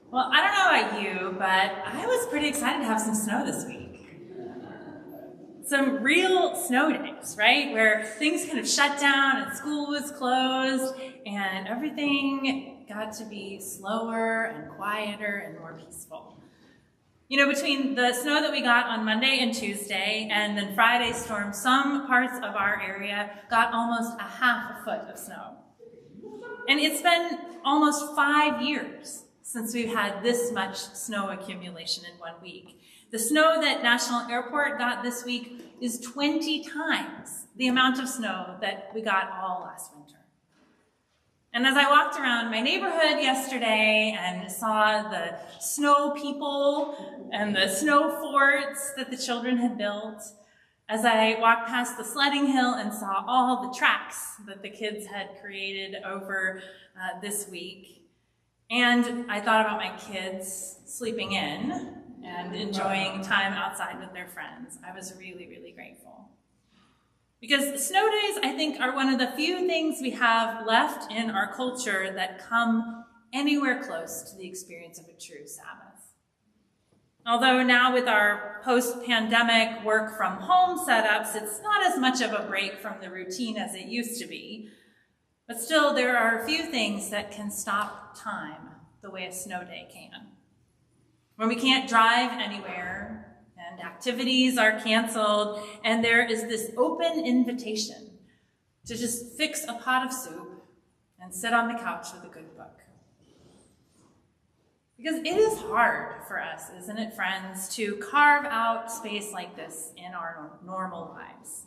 Well, I don't know about you, but I was pretty excited to have some snow this week. Some real snow days, right? Where things kind of shut down and school was closed and everything got to be slower and quieter and more peaceful. You know, between the snow that we got on Monday and Tuesday and then Friday's storm, some parts of our area got almost a half a foot of snow. And it's been almost 5 years since we've had this much snow accumulation in 1 week. The snow that National Airport got this week is 20 times the amount of snow that we got all last winter. And as I walked around my neighborhood yesterday and saw the snow people and the snow forts that the children had built, as I walked past the sledding hill and saw all the tracks that the kids had created over this week, and I thought about my kids sleeping in and enjoying time outside with their friends, I was really, really grateful. Because snow days, I think, are one of the few things we have left in our culture that come anywhere close to the experience of a true Sabbath. Although now with our post-pandemic work from home setups, it's not as much of a break from the routine as it used to be. But still, there are a few things that can stop time the way a snow day can. When we can't drive anywhere and activities are canceled and there is this open invitation to just fix a pot of soup and sit on the couch with a good book. Because it is hard for us, isn't it, friends, to carve out space like this in our normal lives.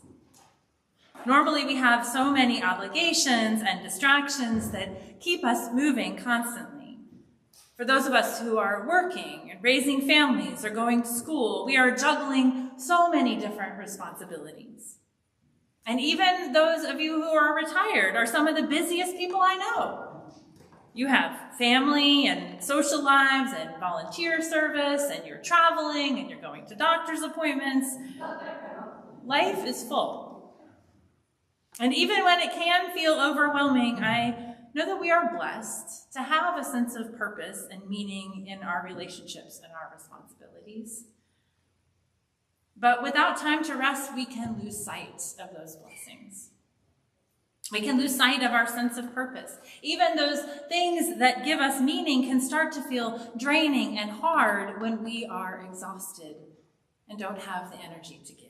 Normally, we have so many obligations and distractions that keep us moving constantly. For those of us who are working and raising families or going to school, we are juggling so many different responsibilities. And even those of you who are retired are some of the busiest people I know. You have family and social lives and volunteer service, and you're traveling and you're going to doctor's appointments. Life is full. And even when it can feel overwhelming, I know that we are blessed to have a sense of purpose and meaning in our relationships and our responsibilities. But without time to rest, we can lose sight of those blessings. We can lose sight of our sense of purpose. Even those things that give us meaning can start to feel draining and hard when we are exhausted and don't have the energy to give.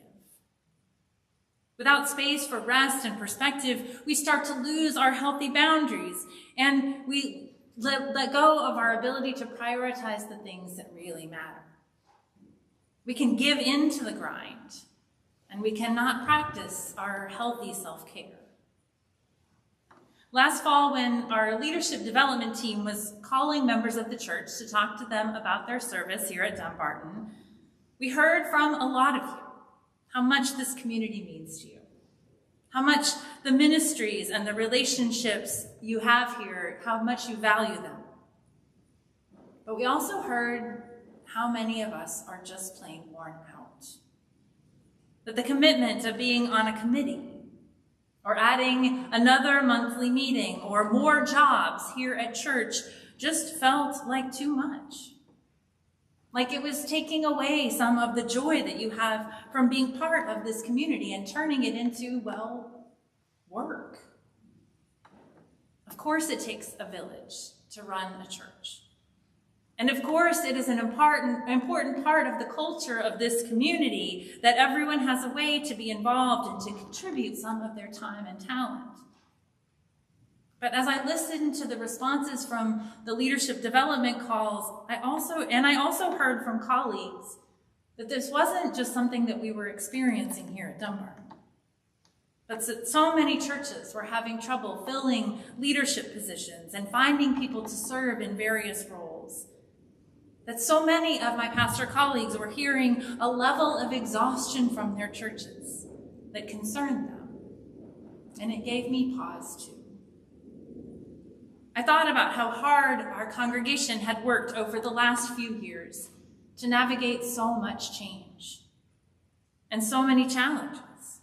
Without space for rest and perspective, we start to lose our healthy boundaries, and we let go of our ability to prioritize the things that really matter. We can give in to the grind, and we cannot practice our healthy self-care. Last fall, when our leadership development team was calling members of the church to talk to them about their service here at Dumbarton, we heard from a lot of you how much this community means to you, how much the ministries and the relationships you have here, how much you value them. But we also heard how many of us are just plain worn out. That the commitment of being on a committee, or adding another monthly meeting, or more jobs here at church just felt like too much. Like it was taking away some of the joy that you have from being part of this community and turning it into, well, work. Of course it takes a village to run a church. And of course it is an important part of the culture of this community that everyone has a way to be involved and to contribute some of their time and talent. But as I listened to the responses from the leadership development calls, I also heard from colleagues that this wasn't just something that we were experiencing here at Dumbarton, but that so many churches were having trouble filling leadership positions and finding people to serve in various roles. That so many of my pastor colleagues were hearing a level of exhaustion from their churches that concerned them, and it gave me pause too. I thought about how hard our congregation had worked over the last few years to navigate so much change and so many challenges.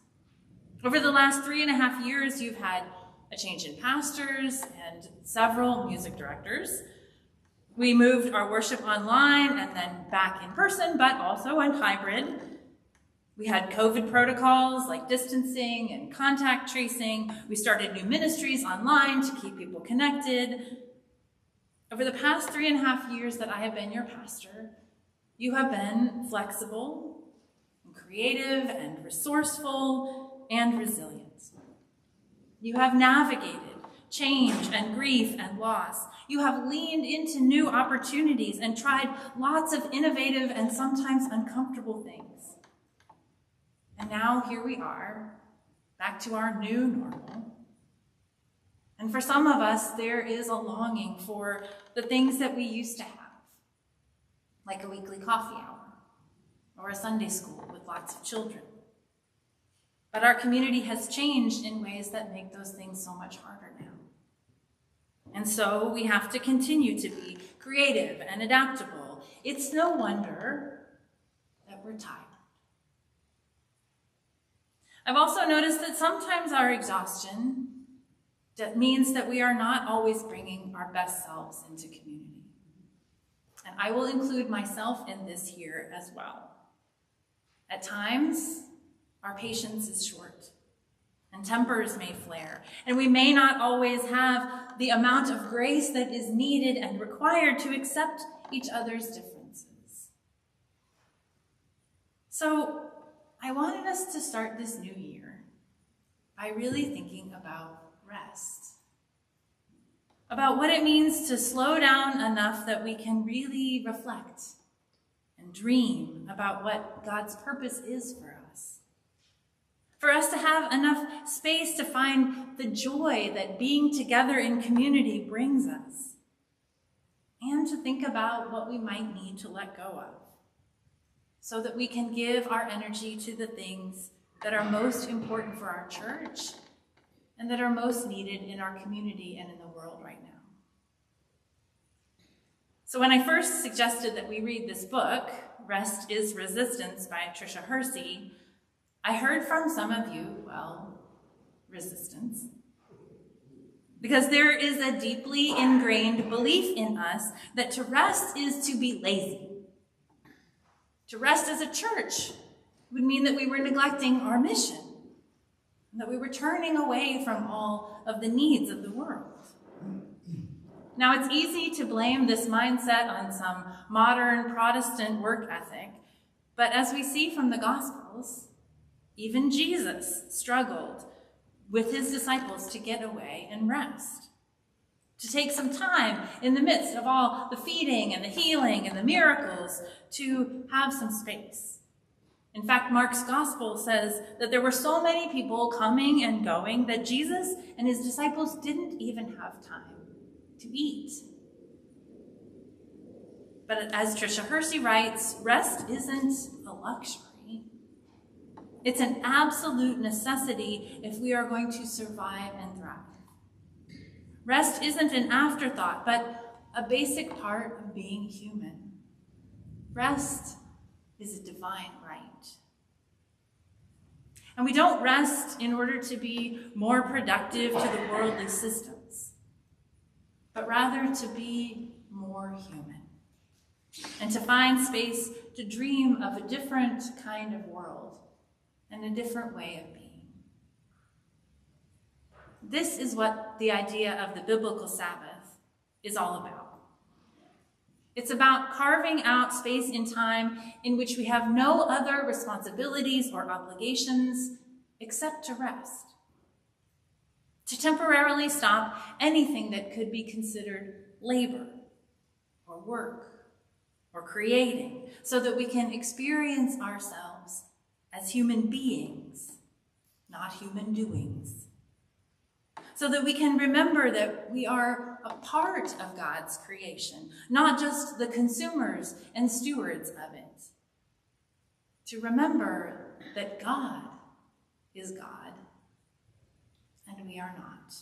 Over the last 3.5 years, you've had a change in pastors and several music directors. We moved our worship online and then back in person, but also in hybrid. We had COVID protocols like distancing and contact tracing. We started new ministries online to keep people connected. Over the past 3.5 years that I have been your pastor, you have been flexible and creative and resourceful and resilient. You have navigated change and grief and loss. You have leaned into new opportunities and tried lots of innovative and sometimes uncomfortable things. And now here we are, back to our new normal. And for some of us, there is a longing for the things that we used to have, like a weekly coffee hour or a Sunday school with lots of children. But our community has changed in ways that make those things so much harder now. And so we have to continue to be creative and adaptable. It's no wonder that we're tired. I've also noticed that sometimes our exhaustion means that we are not always bringing our best selves into community. And I will include myself in this here as well. At times, our patience is short, and tempers may flare, and we may not always have the amount of grace that is needed and required to accept each other's differences. So I wanted us to start this new year by really thinking about rest, about what it means to slow down enough that we can really reflect and dream about what God's purpose is for us to have enough space to find the joy that being together in community brings us, and to think about what we might need to let go of, so that we can give our energy to the things that are most important for our church and that are most needed in our community and in the world right now. So when I first suggested that we read this book, Rest is Resistance by Tricia Hersey, I heard from some of you, resistance. Because there is a deeply ingrained belief in us that to rest is to be lazy. To rest as a church would mean that we were neglecting our mission, and that we were turning away from all of the needs of the world. Now, it's easy to blame this mindset on some modern Protestant work ethic, but as we see from the Gospels, even Jesus struggled with his disciples to get away and rest, to take some time in the midst of all the feeding and the healing and the miracles to have some space. In fact, Mark's gospel says that there were so many people coming and going that Jesus and his disciples didn't even have time to eat. But as Tricia Hersey writes, rest isn't a luxury. It's an absolute necessity if we are going to survive and thrive. Rest isn't an afterthought, but a basic part of being human. Rest is a divine right. And we don't rest in order to be more productive to the worldly systems, but rather to be more human and to find space to dream of a different kind of world and a different way of being. This is what the idea of the biblical Sabbath is all about. It's about carving out space in time in which we have no other responsibilities or obligations except to rest, to temporarily stop anything that could be considered labor or work or creating, so that we can experience ourselves as human beings, not human doings. So that we can remember that we are a part of God's creation, not just the consumers and stewards of it. To remember that God is God, and we are not.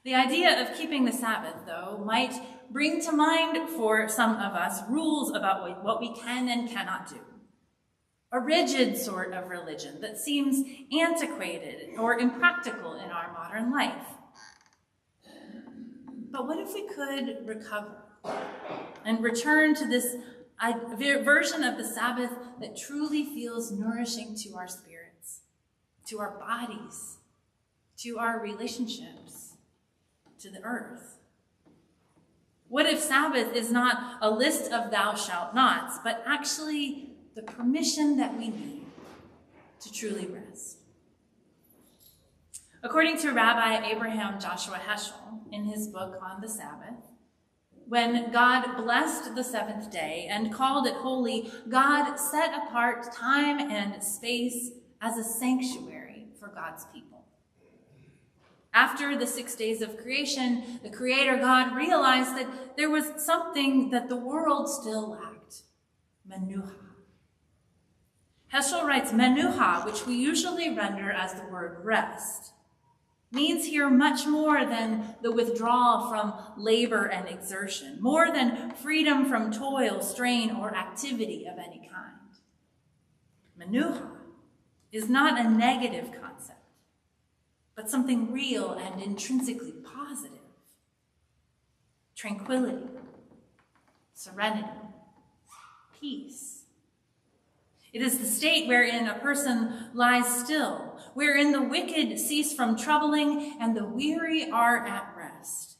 The idea of keeping the Sabbath, though, might bring to mind for some of us rules about what we can and cannot do. A rigid sort of religion that seems antiquated or impractical in our modern life. But what if we could recover and return to this version of the Sabbath that truly feels nourishing to our spirits, to our bodies, to our relationships, to the earth? What if Sabbath is not a list of thou shalt nots, but actually the permission that we need to truly rest? According to Rabbi Abraham Joshua Heschel, in his book on the Sabbath, when God blessed the seventh day and called it holy, God set apart time and space as a sanctuary for God's people. After the 6 days of creation, the Creator God realized that there was something that the world still lacked: menuha. Heschel writes, menuha, which we usually render as the word rest, means here much more than the withdrawal from labor and exertion, more than freedom from toil, strain, or activity of any kind. Menuha is not a negative concept, but something real and intrinsically positive. Tranquility, serenity, peace. It is the state wherein a person lies still, wherein the wicked cease from troubling and the weary are at rest.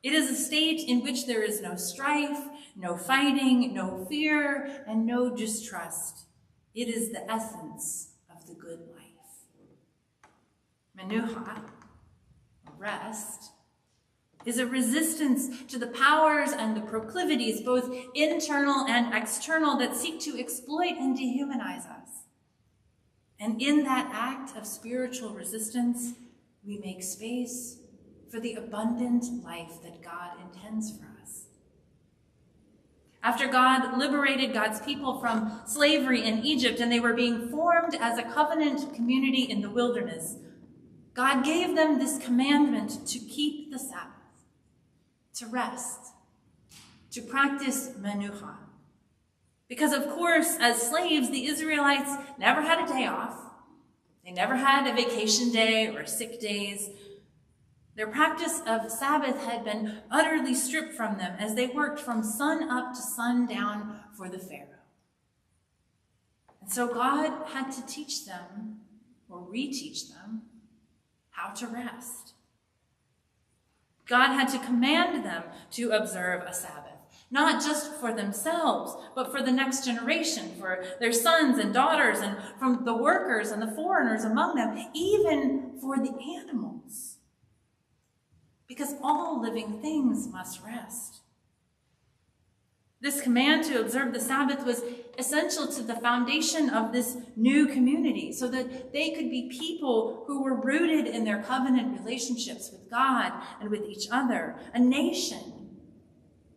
It is a state in which there is no strife, no fighting, no fear, and no distrust. It is the essence of the good life. Menuha, rest, is a resistance to the powers and the proclivities, both internal and external, that seek to exploit and dehumanize us. And in that act of spiritual resistance, we make space for the abundant life that God intends for us. After God liberated God's people from slavery in Egypt and they were being formed as a covenant community in the wilderness, God gave them this commandment to keep the Sabbath, to rest, to practice menuha. Because of course, as slaves, the Israelites never had a day off. They never had a vacation day or sick days. Their practice of Sabbath had been utterly stripped from them as they worked from sun up to sundown for the Pharaoh. And so God had to teach them, or reteach them, how to rest. God had to command them to observe a Sabbath, not just for themselves, but for the next generation, for their sons and daughters, and from the workers and the foreigners among them, even for the animals. Because all living things must rest. This command to observe the Sabbath was essential to the foundation of this new community, so that they could be people who were rooted in their covenant relationships with God and with each other, a nation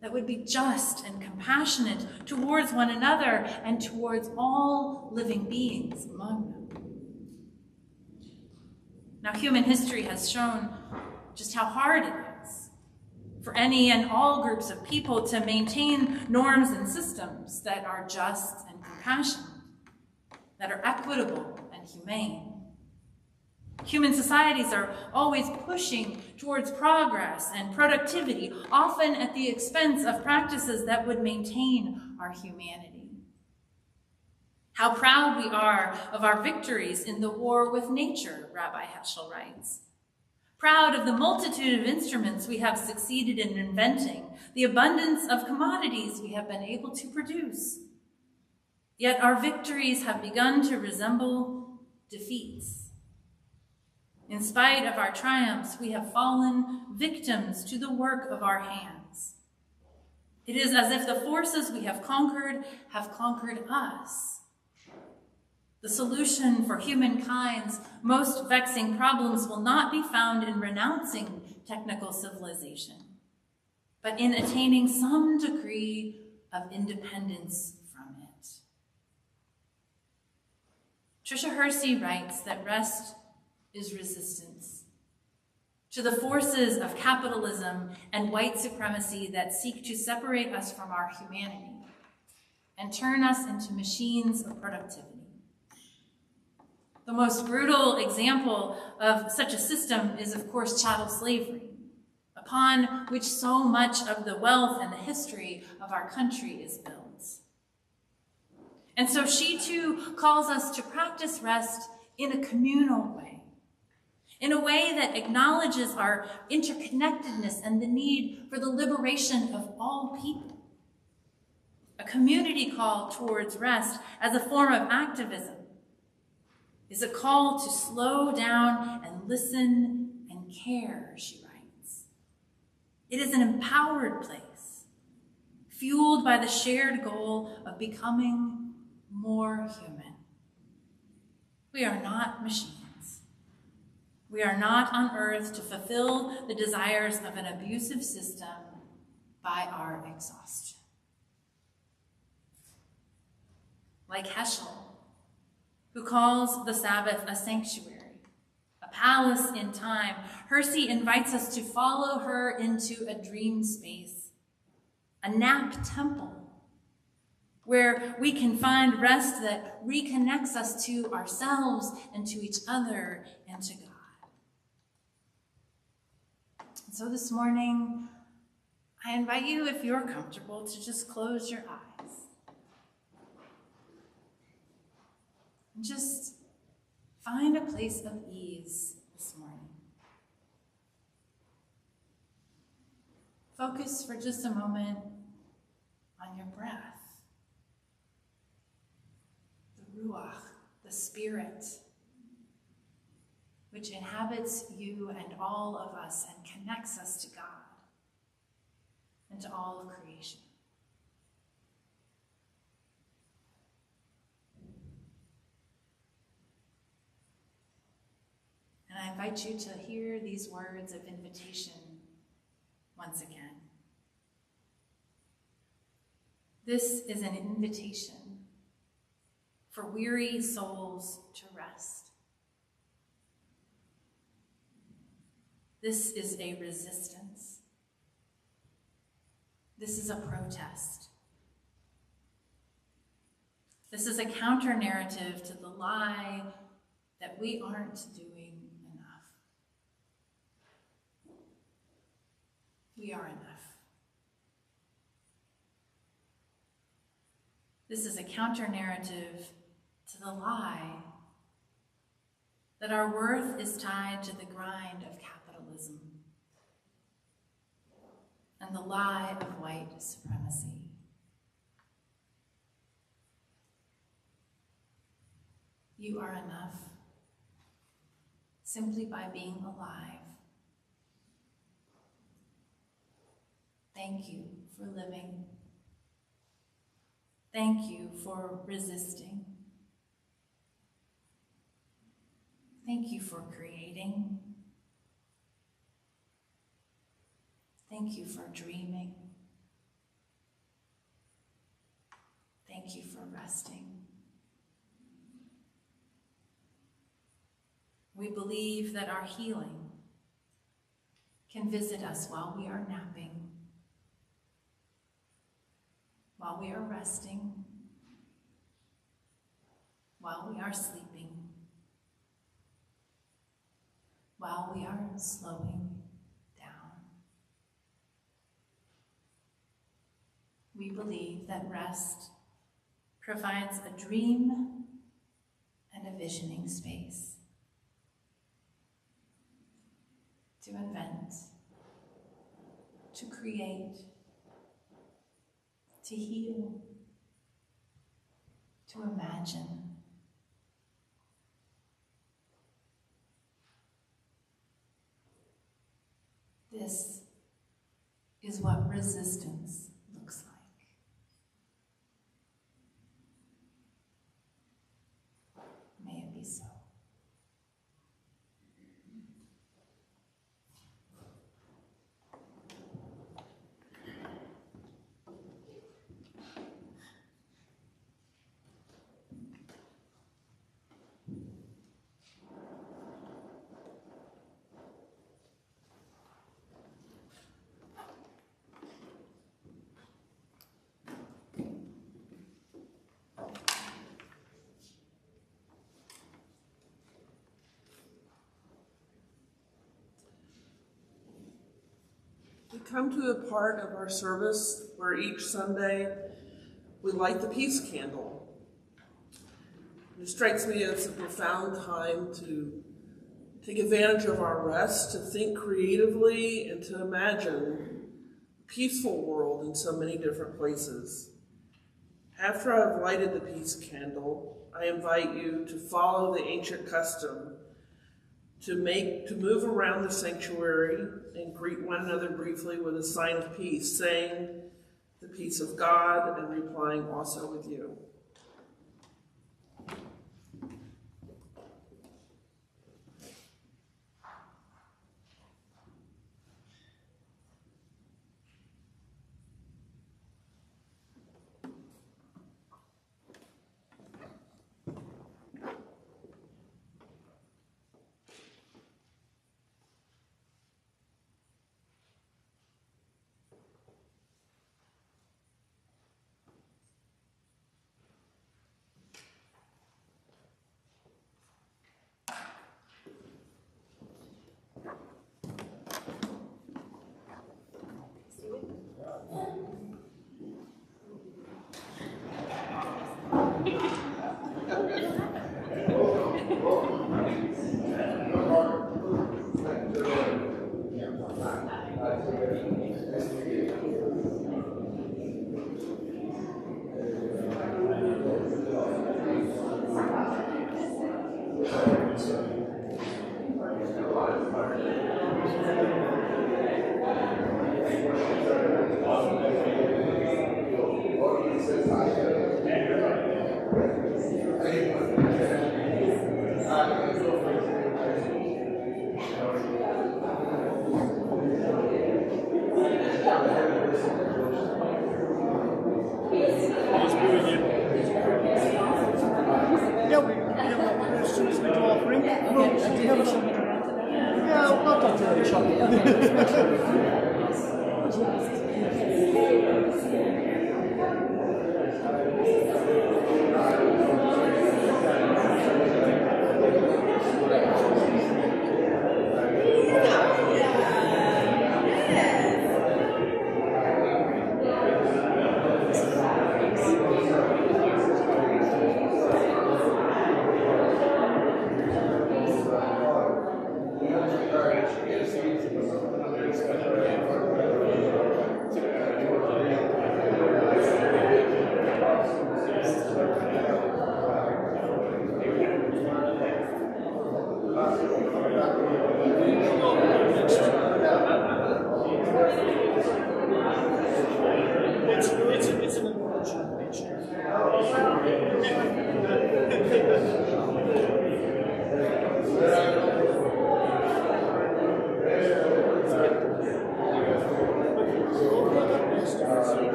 that would be just and compassionate towards one another and towards all living beings among them. Now, human history has shown just how hard it is for any and all groups of people to maintain norms and systems that are just and compassionate, that are equitable and humane. Human societies are always pushing towards progress and productivity, often at the expense of practices that would maintain our humanity. How proud we are of our victories in the war with nature, Rabbi Heschel writes. Proud of the multitude of instruments we have succeeded in inventing, the abundance of commodities we have been able to produce. Yet our victories have begun to resemble defeats. In spite of our triumphs, we have fallen victims to the work of our hands. It is as if the forces we have conquered us. The solution for humankind's most vexing problems will not be found in renouncing technical civilization, but in attaining some degree of independence from it. Tricia Hersey writes that rest is resistance to the forces of capitalism and white supremacy that seek to separate us from our humanity and turn us into machines of productivity. The most brutal example of such a system is, of course, chattel slavery, a upon which so much of the wealth and the history of our country is built. And so she too calls us to practice rest in a communal way, in a way that acknowledges our interconnectedness and the need for the liberation of all people. A community call towards rest as a form of activism is a call to slow down and listen and care, she writes. It is an empowered place, fueled by the shared goal of becoming more human. We are not machines. We are not on earth to fulfill the desires of an abusive system by our exhaustion. Like Heschel, who calls the Sabbath a sanctuary, a palace in time, Hersey invites us to follow her into a dream space, a nap temple, where we can find rest that reconnects us to ourselves and to each other and to God. And so this morning, I invite you, if you're comfortable, to just close your eyes. And just find a place of ease this morning. Focus for just a moment on your breath. Ruach, the Spirit, which inhabits you and all of us and connects us to God and to all of creation. And I invite you to hear these words of invitation once again. This is an invitation for weary souls to rest. This is a resistance. This is a protest. This is a counter-narrative to the lie that we aren't doing enough. We are enough. This is a counter-narrative to the lie that our worth is tied to the grind of capitalism and the lie of white supremacy. You are enough simply by being alive. Thank you for living. Thank you for resisting. Thank you for creating. Thank you for dreaming. Thank you for resting. We believe that our healing can visit us while we are napping, while we are resting, while we are sleeping, while we are slowing down. We believe that rest provides a dream and a visioning space to invent, to create, to heal, to imagine. This is what resistance looks like. May it be so. We come to a part of our service where each Sunday we light the peace candle. It strikes me as a profound time to take advantage of our rest, to think creatively, and to imagine a peaceful world in so many different places. After I've lighted the peace candle, I invite you to follow the ancient custom to move around the sanctuary and greet one another briefly with a sign of peace, saying the peace of God and replying also with you.